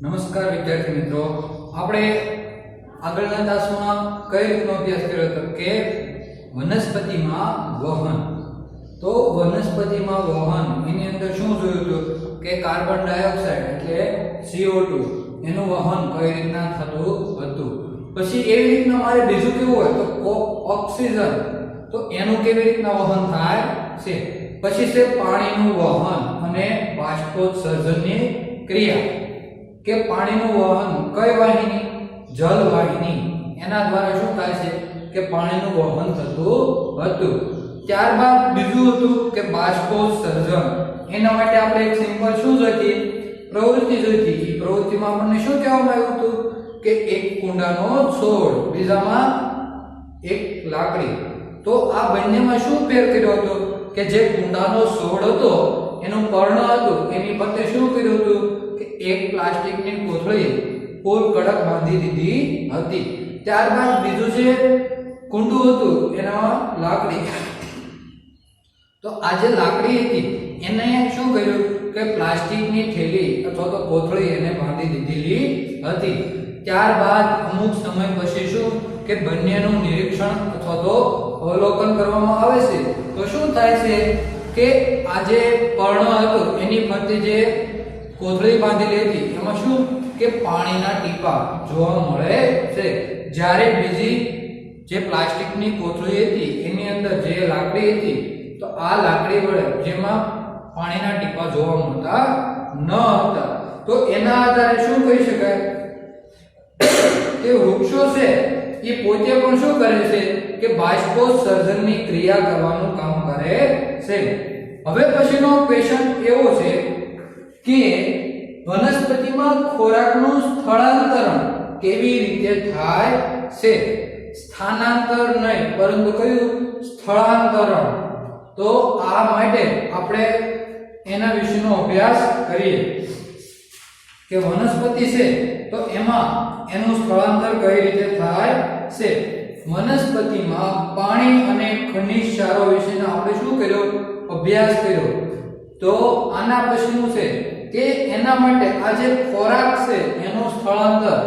નમસ્કાર વિદ્યાર્થી મિત્રો, આપણે આગળના તાસમાં કઈ રીતનો અભ્યાસ કર્યો હતો કે વનસ્પતિમાં વહન. તો વનસ્પતિમાં વહન એની અંદર શું જોયું હતું કે કાર્બન ડાયોક્સાઇડ એટલે CO2 એનું વહન કઈ રીતના થતું હતું. પછી એવી રીતના મારે બીજું કેવું હોય તો ઓક્સિજન, તો એનું કેવી રીતના વહન થાય છે. પછી છે પાણીનું વહન અને બાષ્પોત્સર્જનની ક્રિયા કે પાણીનું વહન કઈ વાહિની, જલ વાહિની, એના દ્વારા શું થાય છે કે પાણીનું વહન થતું હતું. ત્યારબાદ બીજું હતું કે બાષ્પોત્સર્જન. એના માટે આપણે એક સિમ્પલ શું જોઈતી, પ્રવૃત્તિ જોઈતી. એ પ્રવૃત્તિમાં આપણને શું કહેવામાં આવ્યું હતું કે એક કુંડાનો છોડ, બીજામાં એક લાકડી. તો આ બંનેમાં શું ફેર કર્યો હતો કે જે કુંડાનો છોડ હતો એનું પર્ણ હતું એની ફરતે શું કર્યું હતું કે એક પ્લાસ્ટિકની કોથળી ફૂલ કડક બાંધી દીધી હતી. ત્યારબાદ બીજું જે કુંડું હતું એના લાકડી, તો આ જે લાકડી હતી એને શું કર્યું કે પ્લાસ્ટિકની થેલી અથવા તો કોથળી એને બાંધી દીધેલી હતી. ત્યારબાદ અમુક સમય પછી શું કે બંનેનું નિરીક્ષણ અથવા તો અવલોકન કરવામાં આવે છે. તો શું થાય છે કે આ જે પર્ણ હતું એની ફરતે જે કોથળી બાંધેલી હતી એમાં શું કે પાણીના ટીપા જોવા મળે છે. જ્યારે બીજી જે પ્લાસ્ટિકની કોથળી હતી એની અંદર જે લાકડી હતી, તો આ લાકડી વડે જેમાં પાણીના ટીપા જોવા મળતા ન હતા. તો એના આધારે શું કહી શકાય કે વૃક્ષો છે એ પોતે પણ શું કરે છે કે બાષ્પોત્સર્જનની ક્રિયા કરવાનું કામ કરે છે. હવે પછીનો ક્વેશ્ચન એવો છે કે વનસ્પતિમાં ખોરાકનું સ્થળાંતરણ કેવી રીતે થાય છે. સ્થાનાંતર નહીં પરંતુ કયું સ્થળાંતરણ. તો આ માટે આપણે એના વિશેનો અભ્યાસ કરીએ કે વનસ્પતિ છે તો એમાં એનું સ્થળાંતર કઈ રીતે થાય છે. વનસ્પતિમાં પાણી અને ખનિજ ક્ષારો વિશેનો આપણે શું કર્યો, અભ્યાસ કર્યો. તો આના પછીનું છે કે એના માટે આ જે ખોરાક છે એનું સ્થળાંતર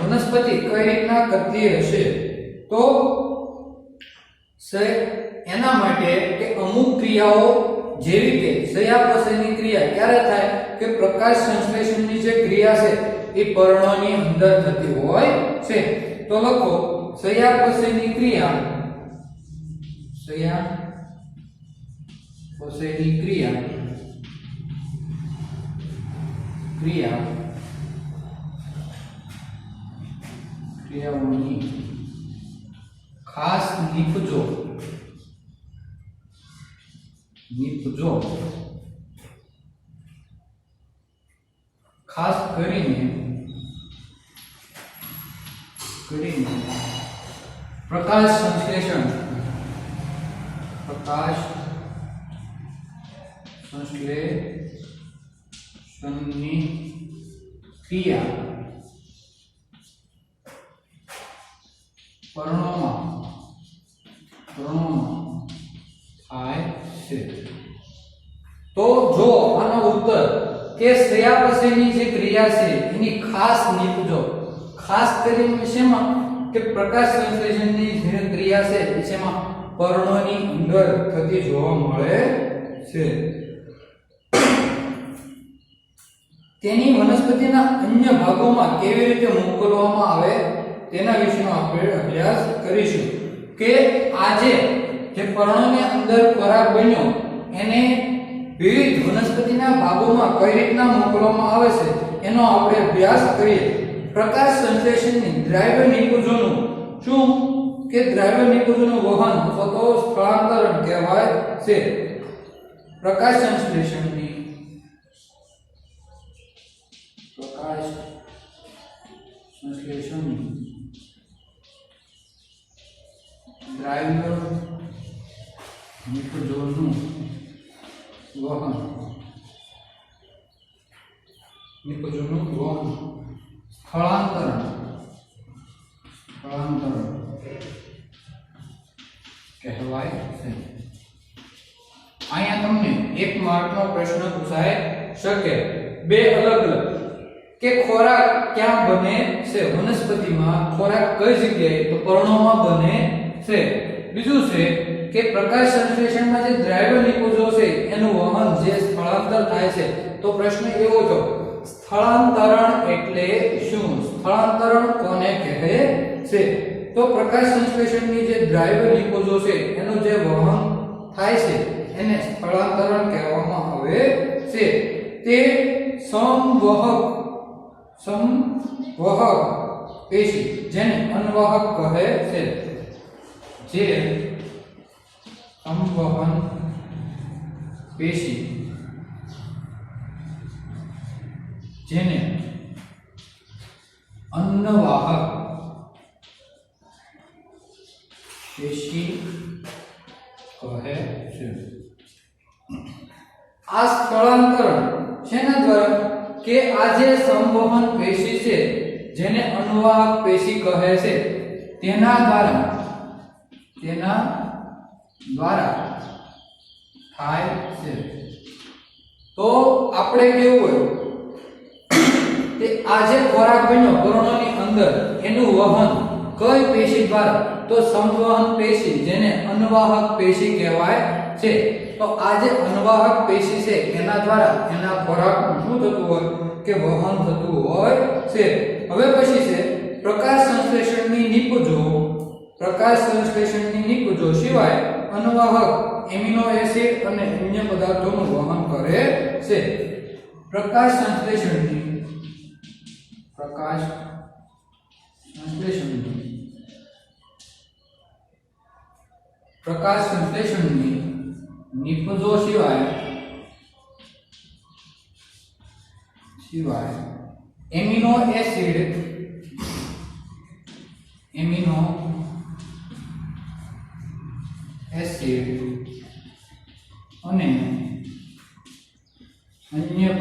વનસ્પતિ કઈ રીતના કરતી હશે. તો એના માટે કે અમુક ક્રિયાઓ જેવી કે ચયાપચયની ક્રિયા ક્યારે થાય કે પ્રકાશ સંશ્લેષણની જે ક્રિયા છે એ પર્ણોની અંદર થતી હોય છે. તો લખો ચયાપચયની ક્રિયા, ચયાપચયની ક્રિયાઓની ખાસ નીપજો ખાસ કરીને પ્રકાશ સંશ્લેષણની ક્રિયા પર્ણોમાં થાય છે. તો જો આનો ઉત્તર કે ચયાપચયની જે ક્રિયા છે એની ખાસ નીપજો, ખાસ કરીને શેમાં કે પ્રકાશ સંશ્લેષણની જે ક્રિયા છે જેમાં પર્ણોની અંદર થતી જોવા મળે છે. તેની વનસ્પતિના અન્ય ભાગોમાં કેવી રીતે મોકલવામાં આવે તેના વિશેનો આપણે અભ્યાસ કરીશું કે આજે જે પર્ણોની અંદર ખોરાક બન્યો એને વિવિધ વનસ્પતિના ભાગોમાં કઈ રીતના મોકલવામાં આવે છે એનો આપણે અભ્યાસ કરીએ. પ્રકાશ સંશ્લેષણની દ્રવ્ય નિકુંજોનું શું કે દ્રવ્ય નિકુંજોનું વહન અથવા તો સ્થળાંતરણ કહેવાય છે. પ્રકાશ સંશ્લેષણની દ્રવ્ય નિકુંજોનું વહન સ્થળાંતરણ કહેવાય છે. અહીંયા તમને 1 માર્કનો પ્રશ્ન પૂછાય શકે. બે અલગ અલગ કે ખોરાક ક્યાં બને છે વનસ્પતિમાં ખોરાક કઈ જગ્યાએ તો પર્ણોમાં બને છે બીજું છે કે પ્રકાશ સંશ્લેષણમાં જે દ્રાવ્ય નિકુંજો છે એનું વહન જે સ્થળાંતર થાય છે તો પ્રશ્ન એવો છે સ્થળાંતરણ એટલે શું સ્થળાંતરણ કોને કહે છે તો પ્રકાશ સંશ્લેષણની જે દ્રાવ્ય નિકુંજો છે એનું જે વહન થાય છે એને સ્થળાંતરણ કહેવામાં આવે છે તે સંવહક પેશી જેને અનવાહક કહે છે જે સંવહન પેશી જેને અન્નવાહક પેશી કહે છે આ સ્થળાંતરણ શેના દ્વારા કે આ જે સંવહન પેશી છે જેને અનુવાહક પેશી કહે છે તેના દ્વારા થાય છે તો આપણે કેવું હોય કે આ જે ખોરાક બન્યો પર્ણોની અંદર એનું વહન કઈ પેશી દ્વારા તો સંવહન પેશી જેને અનવાહક પેશી કહેવાય છે તો આ જે અનવાહક પેશી છે એના દ્વારા એના ખોરાકનું શું થતું હોય કે વહન થતું હોય છે હવે પછી છે પ્રકાશ સંશ્લેષણની નિકુંજો સિવાય અનવાહક એમિનો એસિડ અને અન્ય પદાર્થોનું વહન કરે છે પ્રકાશ સંશ્લેષણની નિકુંજો સિવાય એમિનો એસિડ અને અન્ય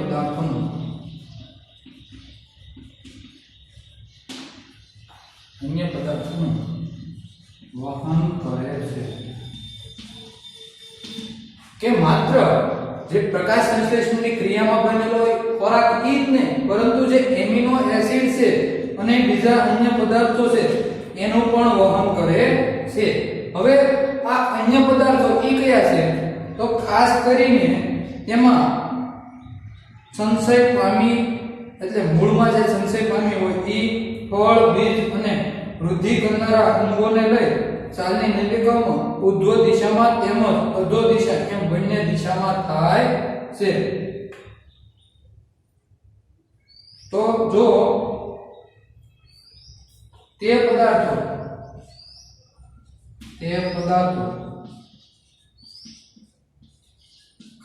પદાર્થોનું વહન કરે છે કે માત્ર જે પ્રકાશ સંશ્લેષણની ક્રિયામાં બનેલો ખોરાક જ નહીં પરંતુ જે એમિનો એસિડ છે અને બીજા અન્ય પદાર્થો છે એનું પણ વહન કરે છે હવે આ અન્ય પદાર્થો કયા છે તો ખાસ કરીને તેમાં સંશય પામી એટલે મૂળમાં જે સંશય પામી હોય ફળ બીજ અને વૃદ્ધિ કરનારા અંગોને લઈ ચાલની નલિકામાં ઉર્ધ્વ દિશામાં તેમજ અધો દિશા એમ બંને દિશામાં થાય છે તો જો તે પદાર્થો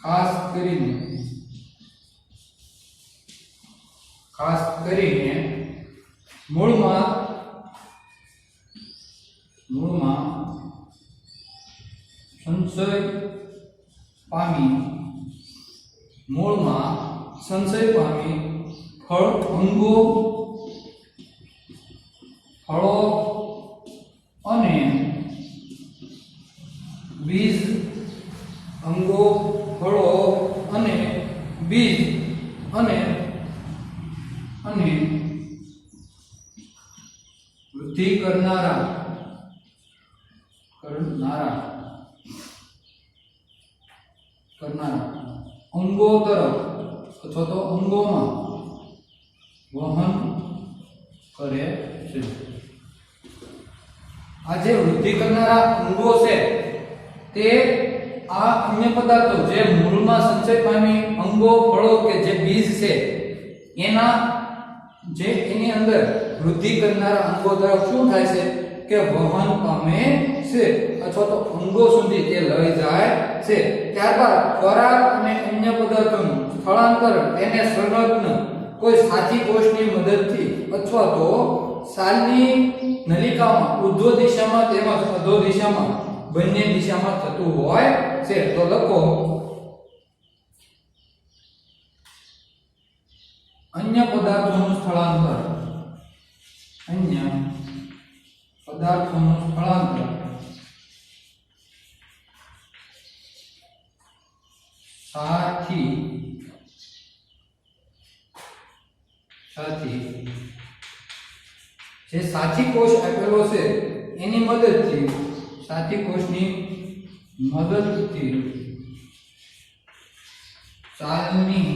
ખાસ કરીને મૂળમાં સંશય પામી ફળો અને બીજ અને વૃદ્ધિ કરનારા અંગો તરફ અથવા તો અંગોમાં વહન કરે છે આ જે વૃદ્ધિ કરનારા અંગો છે તે આ અન્ય પદાર્થો જે મૂળમાં સંચય પામી અંગો ફળો કે જે બીજ છે એની અંદર વૃદ્ધિ કરનારા અંગો તરફ શું થાય છે કે વહન પામે છે અથવા તો અંગો સુધી તે લઈ જાય છે ત્યારબાદ ખોરાક અને અન્ય પદાર્થોનું સ્થળાંતર તેને સંલગ્ન કોઈ સાથી કોષની મદદથી અથવા તો સાલની નલિકામાં ઉર્ધ્વ દિશામાં તેમજ અધો દિશામાં બંને દિશામાં થતું હોય છે તો લખો અન્ય પદાર્થોનું સ્થળાંતર સાથી જે સાચી કોષ આપેલો છે એની મદદથી, સાચી કોષની મદદથી ચાલની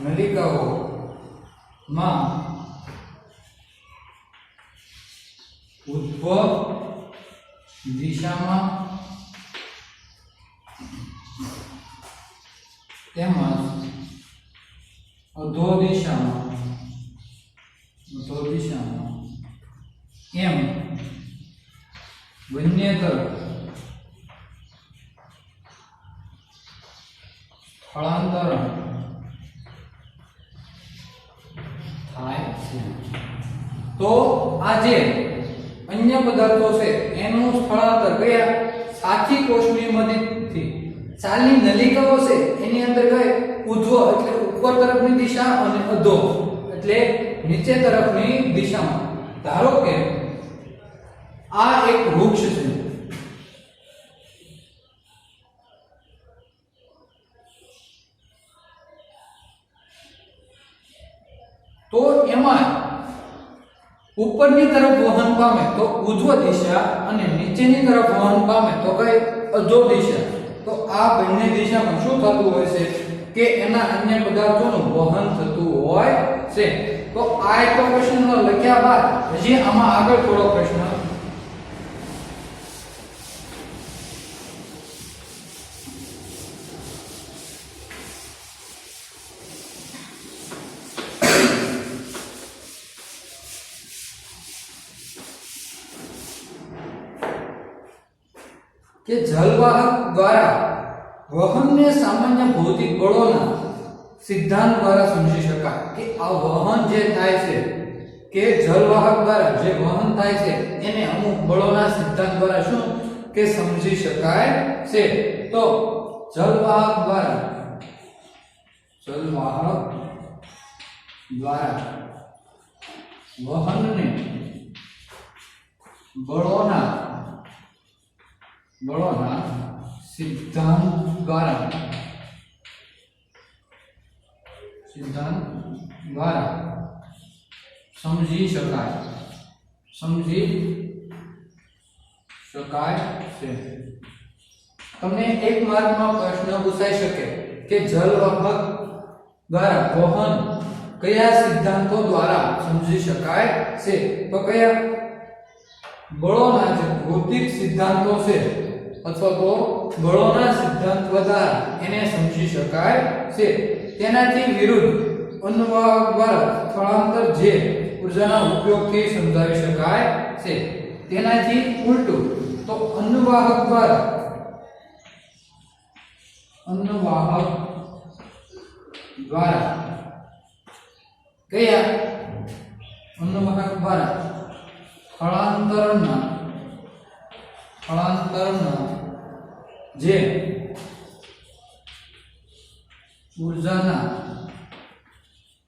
નલિકાઓમાં ઉદ્ભવ દિશામાં તેમજ અધો દિશામાં એમ બંને તરફ સ્થળાંતરણ થાય છે. તો આ જે અન્ય પદાર્થો છે એનું સ્થળાંતર કયા સાચી કોષની મદદથી ચાલની નલિકાઓ છે એની અંદર કઈ ઉધ્વ એટલે ઉપર તરફની દિશા અને અધો એટલે નીચે તરફની દિશામાં. ધારો કે આ એક વૃક્ષ છે, તો એમાં ઉપરની તરફ વહન પામે તો ઉધ્વ દિશા અને નીચેની તરફ વહન પામે તો કઈ અધો દિશા. તો આ બંને દિશામાં શું થતું હોય છે કે એના અન્ય પદાર્થોનું વહન થતું હોય છે. તો આ એક પ્રશ્ન લખ્યા બાદ હજી આમાં આગળ થોડો પ્રશ્ન કે જલવાહક દ્વારા વહનને સામાન્ય ભૌતિક બળોના સિદ્ધાંત દ્વારા સમજી શકાય. કે આ વહન જે થાય છે કે જલવાહક દ્વારા જે વહન થાય છે એને અમુક બળોના સિદ્ધાંત દ્વારા શું કે સમજી શકાય છે. તો જલવાહક દ્વારા વહનને બળોના સિદ્ધાંત દ્વારા સમજી શકાય છે. તમને એક માર્કમાં પ્રશ્ન પૂછાઈ શકે કે જલવાહક દ્વારા વહન કયા સિદ્ધાંતો દ્વારા સમજી શકાય છે. તો કયા બળોના જે ભૌતિક સિદ્ધાંતો છે અથવા તો બળોના સિદ્ધાંત દ્વારા એને સમજી શકાય છે. તેનાથી વિરુદ્ધ અનુવાહક દ્વારા સ્થળાંતર જે ઊર્જાના ઉપયોગથી સમજાવી શકાય છે. તેનાથી ઉલટું તો અનુવાહક દ્વારા કયા અનુવાહક દ્વારા સ્થળાંતરના જે ઊર્જાના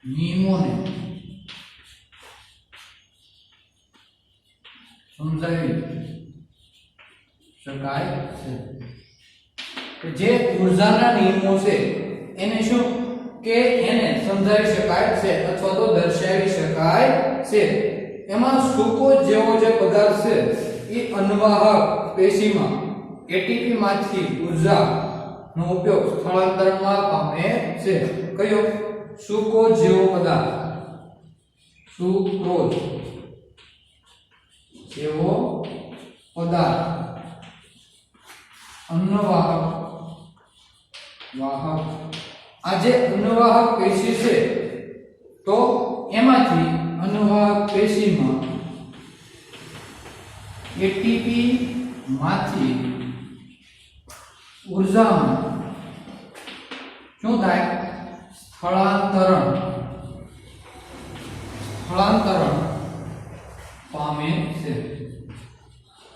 નિયમોને સમજાવી શકાય છે. જે ઊર્જાના નિયમો છે એને શું કે એને સમજાવી શકાય છે અથવા તો દર્શાવી શકાય છે. એમાં સૂકો જેવો જે પદાર્થ છે એ અન્વાહક પેશીમાં એટીપી માંથી ઊર્જા નો ઉપયોગ સ્થળાંતરમાં પામે છે. કયો સૂકો જેવો પદાર્થ, સુક્રોઝ જેવો પદાર્થ અન્નવાહક આ જે અન્નવાહક પેશી છે તો એમાંથી અન્નવાહક પેશીમાં એટીપી માંથી ઊર્જામાં શું થાય સ્થળાંતરણ પામે છે.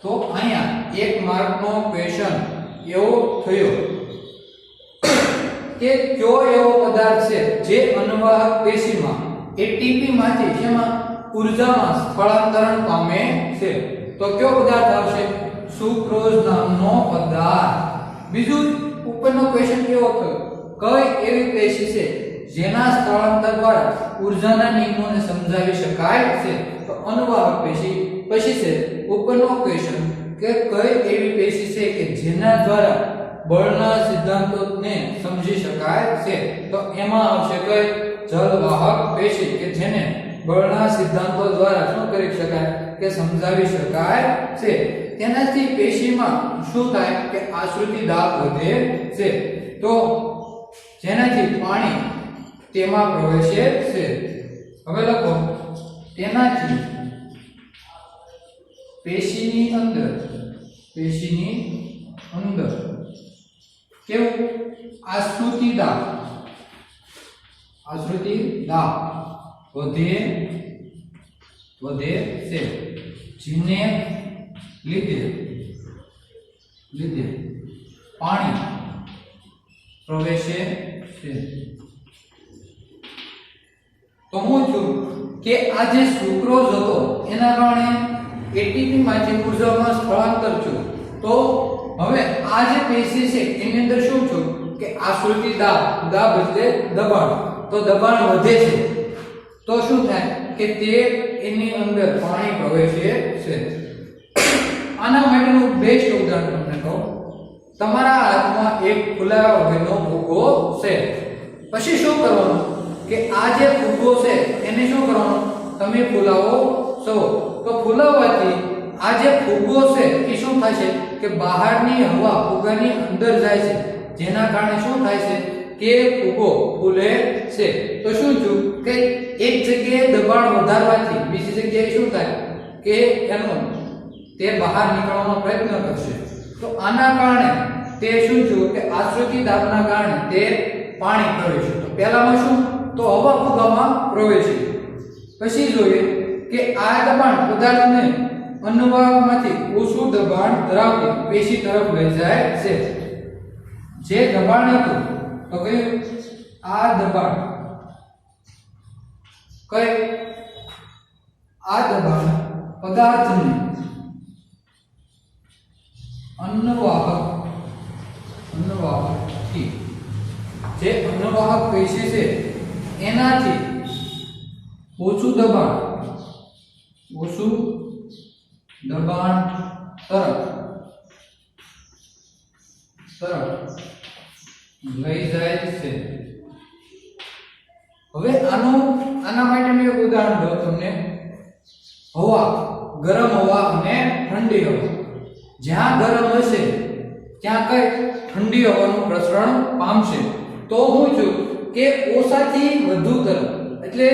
તો અહીંયા એક માર્કનો ક્વેશ્ચન એવો થયો કે કયો એવો પદાર્થ છે જે અન્નવાહક પેશીમાં એટીપી માંથી જેમાં ઊર્જામાં સ્થળાંતરણ પામે છે. તો કયો પદાર્થ આવશે? સુક્રોઝ નામનો પદાર્થ. બીજું ઉપરનો ક્વેશ્ચન કેવો થયો કઈ એવી પેશી છે જેના સ્થળાંતર દ્વારા ઊર્જાના નિયમોને સમજાવી શકાય છે? તો અનુવાહક પેશી. પછી છે ઉપરનો ક્વેશ્ચન કે કઈ એવી પેશી છે કે જેના દ્વારા બળના સિદ્ધાંતોને સમજી શકાય છે? તો એમાં આવશે કઈ જલવાહક પેશી કે જેને બળના સિદ્ધાંતો દ્વારા શું કરી શકાય કે સમજાવી શકાય છે. તેનાથી પેશીમાં શું થાય કે આશ્રુતિ દાબ વધે છે. તો જેનાથી પાણી તેમાં પ્રવેશે છે. હવે લખો તેનાથી પેશીની અંદર કેવું આશ્રુતિ દાબ વધે છે, જેને લીધે પાણી પ્રવેશે છે. તો હું છું કે આ જે સુક્રોઝ હતો એના કારણે એટીપી માંથી ઉર્જામાં સ્થળાંતર થયું. તો હવે આ જે પેશી છે એની અંદર શું થયું કે આશ્રુતિ દાબ એટલે દબાણ. તો દબાણ વધે છે તો શું થાય કે તે એની અંદર પાણી પ્રવેશે છે. આના માટેનું બેસ્ટ ઉદાહરણ તમને કહું. તમારા હાથમાં એક ફૂલાવા વગરનો ફુગ્ગો છે. પછી શું કરવાનું કે આ જે ફુગ્ગો છે એને શું કરવાનું તમે ફૂલાવો છો. તો ફૂલાવવાથી આ જે ફુગ્ગો છે એ શું થાય છે કે બહારની હવા ફુગ્ગાની અંદર જાય છે, જેના કારણે શું થાય છે કે ફુગ્ગો ફૂલે છે. તો શું થયું કે એક જગ્યાએ દબાણ વધારવાથી બીજી જગ્યાએ શું થાય કે તે બહાર નીકળવાનો પ્રયત્ન કરશે. તો આના કારણે તે શું થયું કે આશ્રુતિ દાબના કારણે તે પાણી પ્રવેશ્યું. તો પહેલામાં શું તો હવા ફુગ્ગામાં પ્રવેશી. પછી જોઈએ કે આ દબાણ પદાર્થને અનુવાહકમાંથી ઓછું દબાણ ધરાવતી પેશી તરફ લઈ જાય છે. જે દબાણ હતું તો કયું આ દબાણ પદાર્થને અનુવાહકથી જે અનુવાહક પેશી છે એનાથી ઓછું દબાણ તરફ લઈ જાય છે. હવે આના માટેનું એક ઉદાહરણ દો તમને. હવા, ગરમ હવા અને ઠંડી હવા. જ્યાં ગરમ હશે ત્યાં કઈ ઠંડી હવાનું પ્રસરણ પામશે. તો હું છું કે ઓછાથી વધુ તરફ એટલે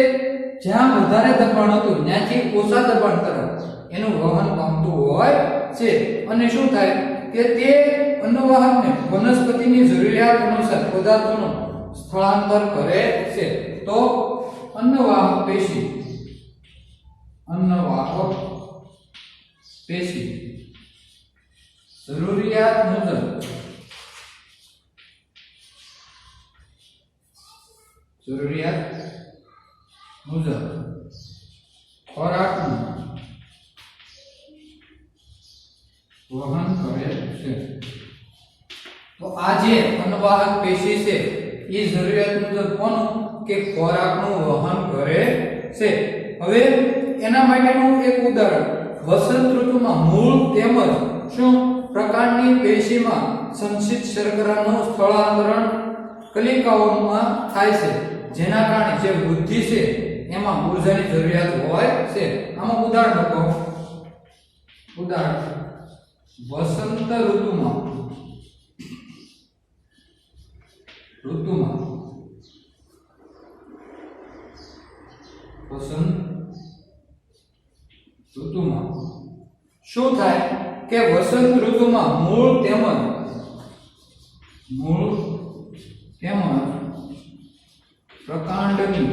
જ્યાં વધારે દબાણ હતું ત્યાંથી ઓછા દબાણ તરફ એનું વહન પામતું હોય છે. અને શું થાય કે તે અનુવાહકને વનસ્પતિની જરૂરિયાત અનુસાર પદાર્થોનું સ્થળાંતર કરે છે. તો અન્નવાહક પેશી જરૂરિયાત મુજબ ખોરાકનું વહન કરે છે. તો આ જે અન્નવાહક પેશી છે એ જરૂરિયાત મુજબ કોનું કે ખોરાકનું વહન કરે છે. હવે એના માટેનું એક ઉદાહરણ વસંત ઋતુમાં મૂળ તેમજ શું પ્રકારની પેશીમાં સંચિત શર્કરાનું સ્થળાંતરણ કલિકાઓમાં થાય છે, જેના કારણે જે વૃદ્ધિ છે એમાં ઊર્જાની જરૂરિયાત હોય છે. આમાં ઉદાહરણ લખો. ઉદાહરણ વસંત ઋતુમાં શું થાય કે વસંત ઋતુમાં મૂળ તેમજ પ્રકાંડની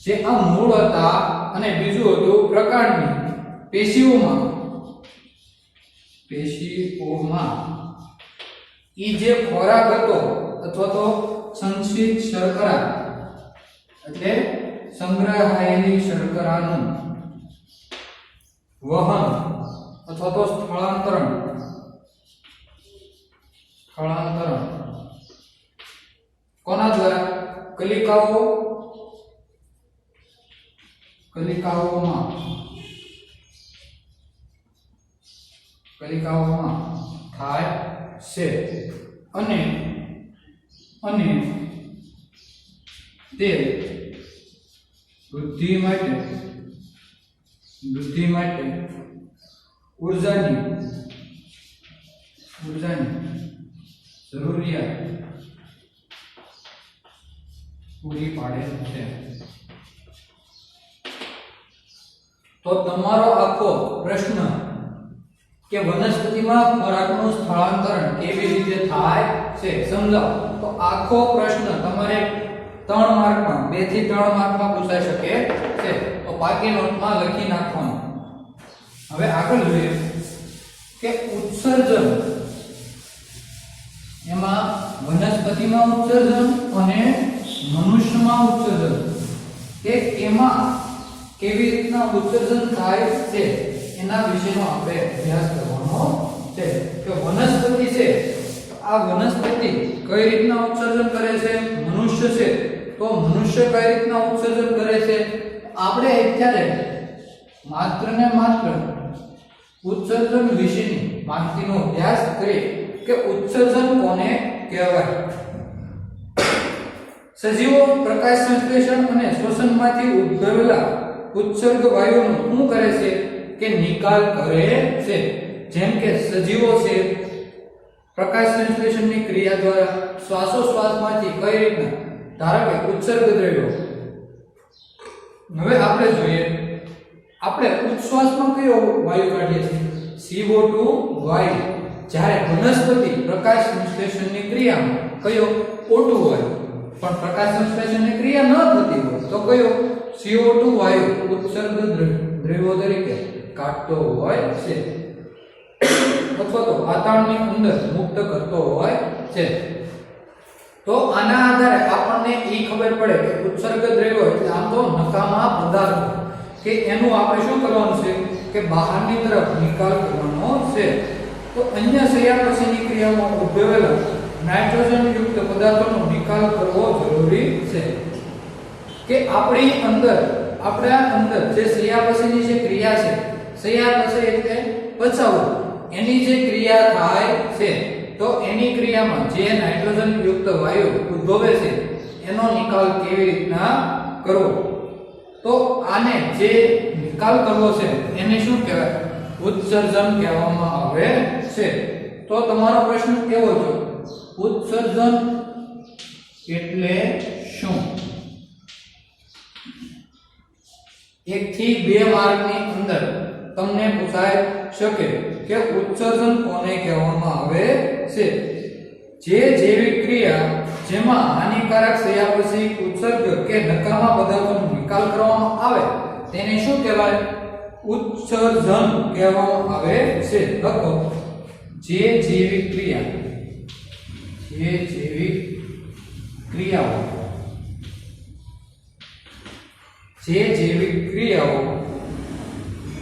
જે આ મૂળ હતા અને બીજું હતું પ્રકાંડની પેશીઓમાં ઈ જે ખોરાક હતો અથવા તો સંચિત શર્કરા એટલે સંગ્રહાયેલી શર્કરાનું વહન અથવા તો સ્થળાંતરણ કલિકાઓમાં થાય છે અને તે વૃદ્ધિ માટે ઉર્જાની જરૂરિયાત પૂરી પાડે છે. તો તમારો આખો પ્રશ્ન કે વનસ્પતિમાં ખોરાકનું સ્થળાંતરણ કેવી રીતે થાય છે સમજાવો. તો આખો પ્રશ્ન તમારે 3 માર્કમાં 2 થી 3 માર્કમાં પૂછાઈ શકે છે. તો બાકી નોટમાં લખી નાખવાનું. હવે આગળ જોઈએ કે ઉત્સર્જન, એમાં વનસ્પતિમાં ઉત્સર્જન અને મનુષ્યમાં ઉત્સર્જન, કે એમાં કેવી રીતના ઉત્સર્જન થાય છે એના વિશેનો આપણે અભ્યાસ કરવાનો છે. કે વનસ્પતિ છે, આ વનસ્પતિ કઈ રીતના ઉત્સર્જન કરે છે, મનુષ્ય છે તો મનુષ્ય કઈ રીતના ઉત્સર્જન કરે છે. આપણે અત્યારે માત્ર ને માત્ર ઉત્સર્જન વિશેની માહિતીનો અભ્યાસ કરીએ કે ઉત્સર્જન કોને કહેવાય. સજીવો પ્રકાશ સંશ્લેષણ અને શોષણમાંથી ઉદ્ભવેલા ઉત્સર્ગ વાયુઓનું શું કરે છે કે નિકાલ કરે છે. જેમ કે સજીવો છે પ્રકાશ સંશ્લેષણની ક્રિયા દ્વારા શ્વાસોશ્વાસમાંથી કઈ રીતના, ધારો કે ઉત્સર્ગ દ્રવ્યો. હવે આપણે જોઈએ, આપણે ઉચ્છ્વાસમાં કયો વાયુ કાઢીએ છીએ, CO2 વાયુ. જ્યારે વનસ્પતિ પ્રકાશ સંશ્લેષણની ક્રિયામાં કયો O2 વાયુ, પણ પ્રકાશ સંશ્લેષણની ક્રિયા ન થતી હોય તો કયો CO2 વાયુ ઉત્સર્ગ દ્રવ્યો તરીકે કાઢતો હોય છે અથવા તો વાતાવરણની અંદર મુક્ત કરતો હોય છે. તો આના આધારે આપણને એ ખબર પડે કે ઉત્સર્ગ દ્રવ્યો એટલે આમ તો નકામા પદાર્થો, કે એનું આપણે શું કરવાનું છે કે બહારની તરફ નિકાલ કરવાનો છે. તો અન્ય ચયાપચયની ક્રિયામાં ઉદ્ભવેલા નાઇટ્રોજન યુક્ત પદાર્થોનો નિકાલ કરવો જરૂરી છે. કે આપણા અંદર જે ચયાપચયની જે ક્રિયા છે, ચયાપચય એટલે પચાવવું, એની જે ક્રિયા થાય છે તો એની ક્રિયામાં જે નાઇટ્રોજન યુક્ત વાયુ ઉદ્ભવે છે એનો નિકાલ કેવી રીતના કરવો. તો આને જે નિકાલ કરવો છે એને શું કહેવાય, ઉત્સર્જન કહેવામાં આવે છે. તો તમારો પ્રશ્ન કેવો છે, ઉત્સર્જન એટલે શું? 1 થી 2 માર્કની અંદર તમને પૂછાઈ શકે કે ઉત્સર્જન કોને કહેવામાં આવે છે. જે જૈવિક ક્રિયા જેમાં હાનિકારક ચયાપચય ઉત્સર્ગ કે નકામા પદાર્થોનો નિકાલ કરવામાં આવે તેને શું કહેવાય, ઉત્સર્જન કહેવામાં આવે છે. લખો, જે જૈવિક ક્રિયાઓ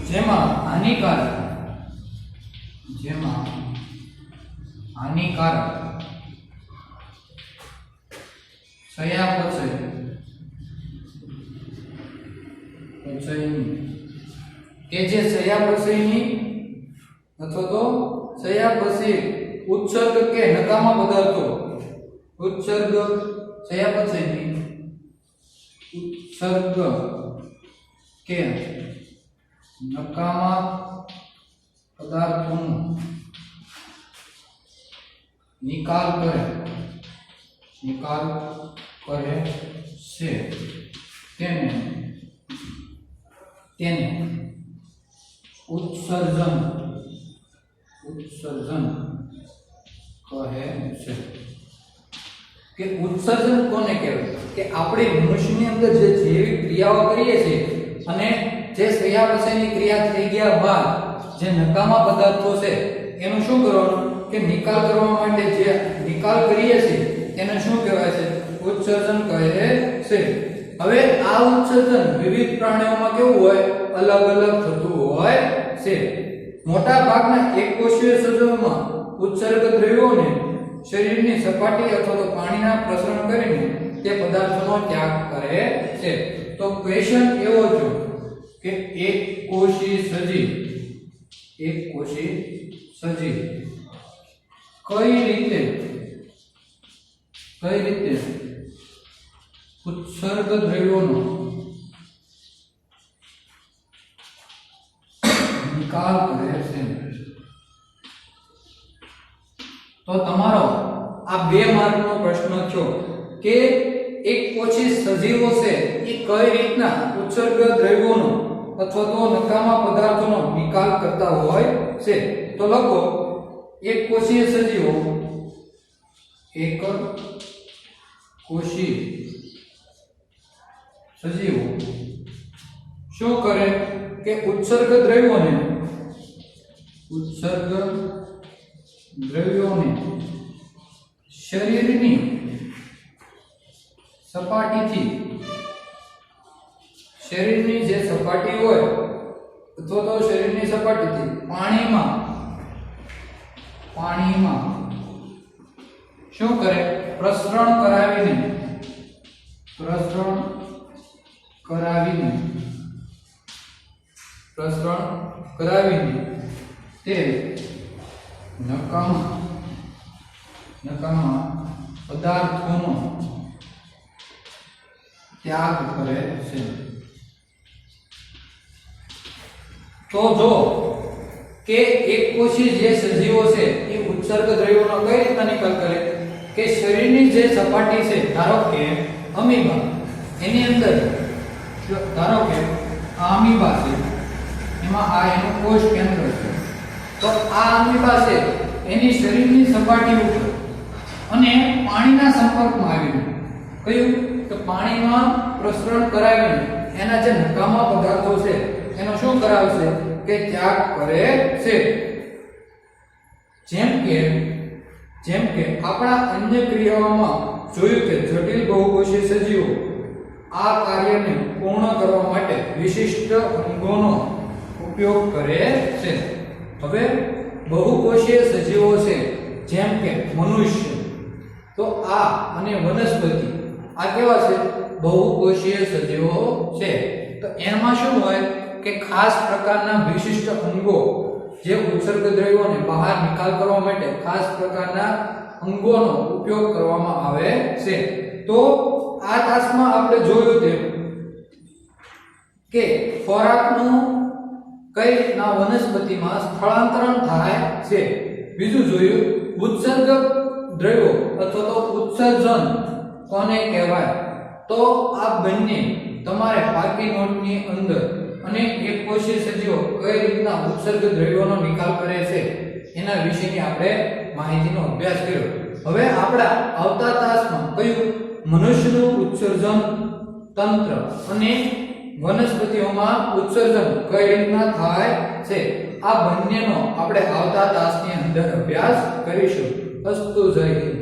જેમાં હાનિકારક કે જે ચયાપચયની અથવા તો ચયાપચય ઉત્સર્ગ કે નકામા પદાર્થો, ઉત્સર્ગ ચયાપચયની ઉત્સર્ગ કે નકામા પદાર્થોનો નિકાલ કરે છે તેને ઉત્સર્જન કહે છે. કે ઉત્સર્જન કોને કહેવાય, કે આપણે મનુષ્યની અંદર જે જૈવિક ક્રિયાઓ કરીએ છીએ અને જે ચયાપચયની ક્રિયા થઈ ગયા બાદ જે નકામા પદાર્થો છે એનું શું કરવાનું કે નિકાલ કરવા માટે જે નિકાલ કરીએ છીએ એને શું કહેવાય છે, ઉત્સર્જન કહે છે. હવે આ ઉત્સર્જન વિવિધ પ્રાણીઓમાં કેવું હોય, અલગ અલગ થતું હોય છે. મોટા ભાગના એકકોષીય સજીવોમાં ઉત્સર્ગ દ્રવ્યોને શરીરની સપાટી અથવા તો પાણીના પ્રસરણ કરીને તે પદાર્થોનો ત્યાગ કરે છે. તો ક્વેશ્ચન એવો છે કે એક કોષી સજીવ કઈ રીતે ઉત્સર્ગ દ્રવ્યોનો નિકાલ કરે છે. તો તમારો આ 2 માર્કનો પ્રશ્ન થયો કે એક કોષી સજીવો છે એ કઈ રીતના ઉત્સર્ગ દ્રવ્યોનો અથવા તો નકામા પદાર્થોનો નિકાલ કરતા હોય છે. તો લખો એક કોષીય સજીવો શું કરે કે ઉત્સર્ગ દ્રવ્યોને શરીરની જે સપાટી હોય અથવા તો શરીરની સપાટીથી પાણીમાં શું કરે પ્રસરણ કરાવીને તે નકામા પદાર્થોનો ત્યાગ કરે છે. તો જો કે એક કોષી જે સજીવો છે એ ઉત્સર્ગ દ્રવ્યોનો કઈ રીતના નિકાલ કરે કે શરીરની જે સપાટી છે, ધારો કે અમીબા, એની અંદર ધારો કે આ અમીબા છે, એમાં આ એનું કોષ કેન્દ્ર છે. તો આ અમીબા છે એની શરીરની સપાટી ઉપર અને પાણીના સંપર્કમાં આવીને કયું તો પાણીમાં પ્રસરણ કરાવીને એના જે નકામા પદાર્થો છે એનો શું કરાવશે કે ત્યાગ કરે છે. જેમ કે આપણા અન્ય ક્રિયાઓમાં જોયું કે જટિલ બહુકોષી સજીવો આ કાર્યને પૂર્ણ કરવા માટે વિશિષ્ટ અંગોનો ઉપયોગ કરે છે. હવે બહુકોષીય સજીવો છે જેમ કે મનુષ્ય, તો આ અને વનસ્પતિ આ કેવા છે બહુકોષીય સજીવો છે. તો એમાં શું હોય કે ખાસ પ્રકારના વિશિષ્ટ અંગો જે ઉત્સર્ગ દ્રવ્યોને બહાર નિકાલ કરવા માટે ખાસ પ્રકારના અંગોનો ઉપયોગ કરવામાં આવે છે. તો આ તાસમાં આપણે જોયું તેમ કે ખોરાકનું કઈ રીતના વનસ્પતિમાં સ્થળાંતરણ થાય છે. બીજું જોયું ઉત્સર્ગ દ્રવ્યો અથવા તો ઉત્સર્જન કોને કહેવાય. તો આ બંને તમારે પાકી નોટની અંદર અને એક કોષીય સજીવો કઈ રીતના ઉત્સર્ગ દ્રવ્યોનો નિકાલ કરે છે એના વિશેની આપણે માહિતીનો અભ્યાસ કર્યો. હવે આપણા આવતા તાસમાં કયું મનુષ્યનું ઉત્સર્જન તંત્ર અને વનસ્પતિઓમાં ઉત્સર્જન કઈ રીતના થાય છે આ બંનેનો આપણે આવતા તાસની અંદર અભ્યાસ કરીશું. અસ્તુ જય હિન્દ.